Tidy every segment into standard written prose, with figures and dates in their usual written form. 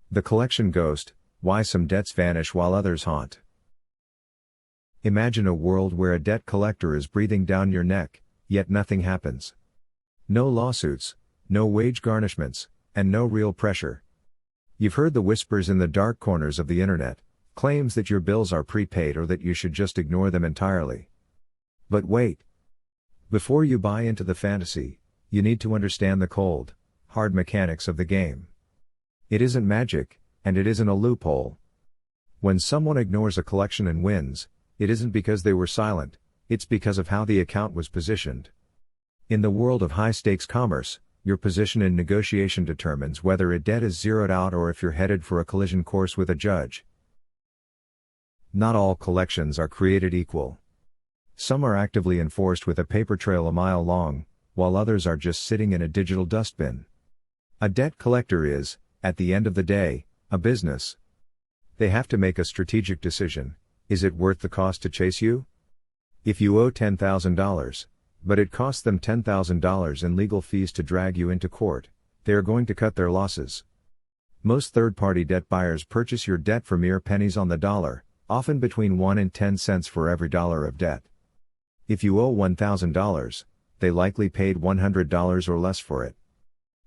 The collection ghost: why some debts vanish while others haunt. Imagine a world where a debt collector is breathing down your neck, yet nothing happens. No lawsuits, no wage garnishments, and no real pressure. You've heard the whispers in the dark corners of the internet, claims that your bills are prepaid or that you should just ignore them entirely. But wait. Before you buy into the fantasy, you need to understand the cold, hard mechanics of the game. It isn't magic, and it isn't a loophole. When someone ignores a collection and wins, it isn't because they were silent, it's because of how the account was positioned. In the world of high-stakes commerce, your position in negotiation determines whether a debt is zeroed out or if you're headed for a collision course with a judge. Not all collections are created equal. Some are actively enforced with a paper trail a mile long, while others are just sitting in a digital dustbin. A debt collector is, at the end of the day, a business. They have to make a strategic decision: is it worth the cost to chase you? If you owe $10,000, but it costs them $10,000 in legal fees to drag you into court, they are going to cut their losses. Most third-party debt buyers purchase your debt for mere pennies on the dollar, often between 1 and 10 cents for every dollar of debt. If you owe $1,000, they likely paid $100 or less for it.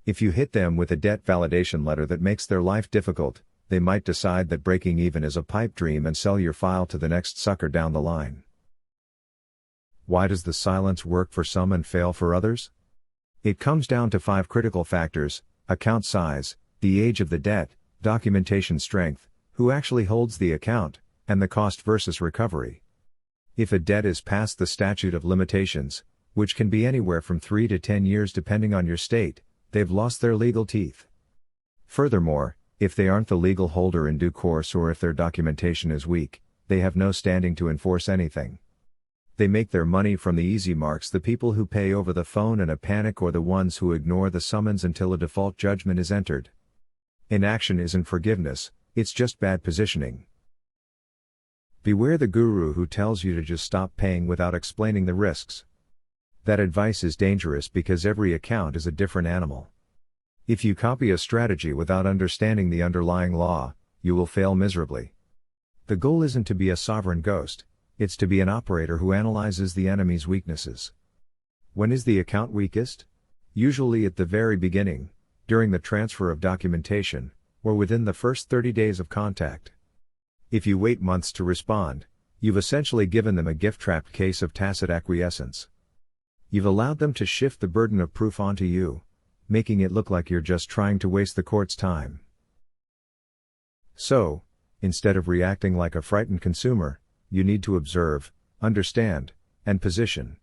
If you hit them with a debt validation letter that makes their life difficult, they might decide that breaking even is a pipe dream and sell your file to the next sucker down the line. Why does the silence work for some and fail for others? It comes down to 5 critical factors: account size, the age of the debt, documentation strength, who actually holds the account, and the cost versus recovery. If a debt is past the statute of limitations, which can be anywhere from 3 to 10 years depending on your state, they've lost their legal teeth. Furthermore, if they aren't the legal holder in due course or if their documentation is weak, they have no standing to enforce anything. They make their money from the easy marks: the people who pay over the phone in a panic or the ones who ignore the summons until a default judgment is entered. Inaction isn't forgiveness, it's just bad positioning. Beware the guru who tells you to just stop paying without explaining the risks. That advice is dangerous because every account is a different animal. If you copy a strategy without understanding the underlying law, you will fail miserably. The goal isn't to be a sovereign ghost, it's to be an operator who analyzes the enemy's weaknesses. When is the account weakest? Usually at the very beginning, during the transfer of documentation, or within the first 30 days of contact. If you wait months to respond, you've essentially given them a gift-wrapped case of tacit acquiescence. You've allowed them to shift the burden of proof onto you, making it look like you're just trying to waste the court's time. So, instead of reacting like a frightened consumer, you need to observe, understand, and position.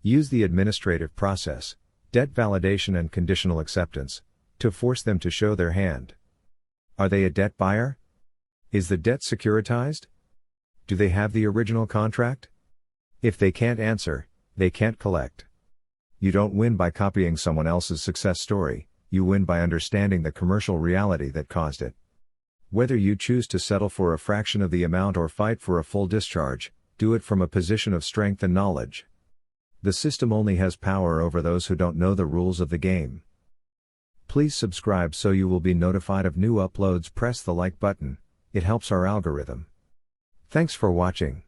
Use the administrative process, debt validation and conditional acceptance, to force them to show their hand. Are they a debt buyer? Is the debt securitized? Do they have the original contract? If they can't answer, they can't collect. You don't win by copying someone else's success story, you win by understanding the commercial reality that caused it. Whether you choose to settle for a fraction of the amount or fight for a full discharge, do it from a position of strength and knowledge. The system only has power over those who don't know the rules of the game. Please subscribe so you will be notified of new uploads. Press the like button, it helps our algorithm. Thanks for watching.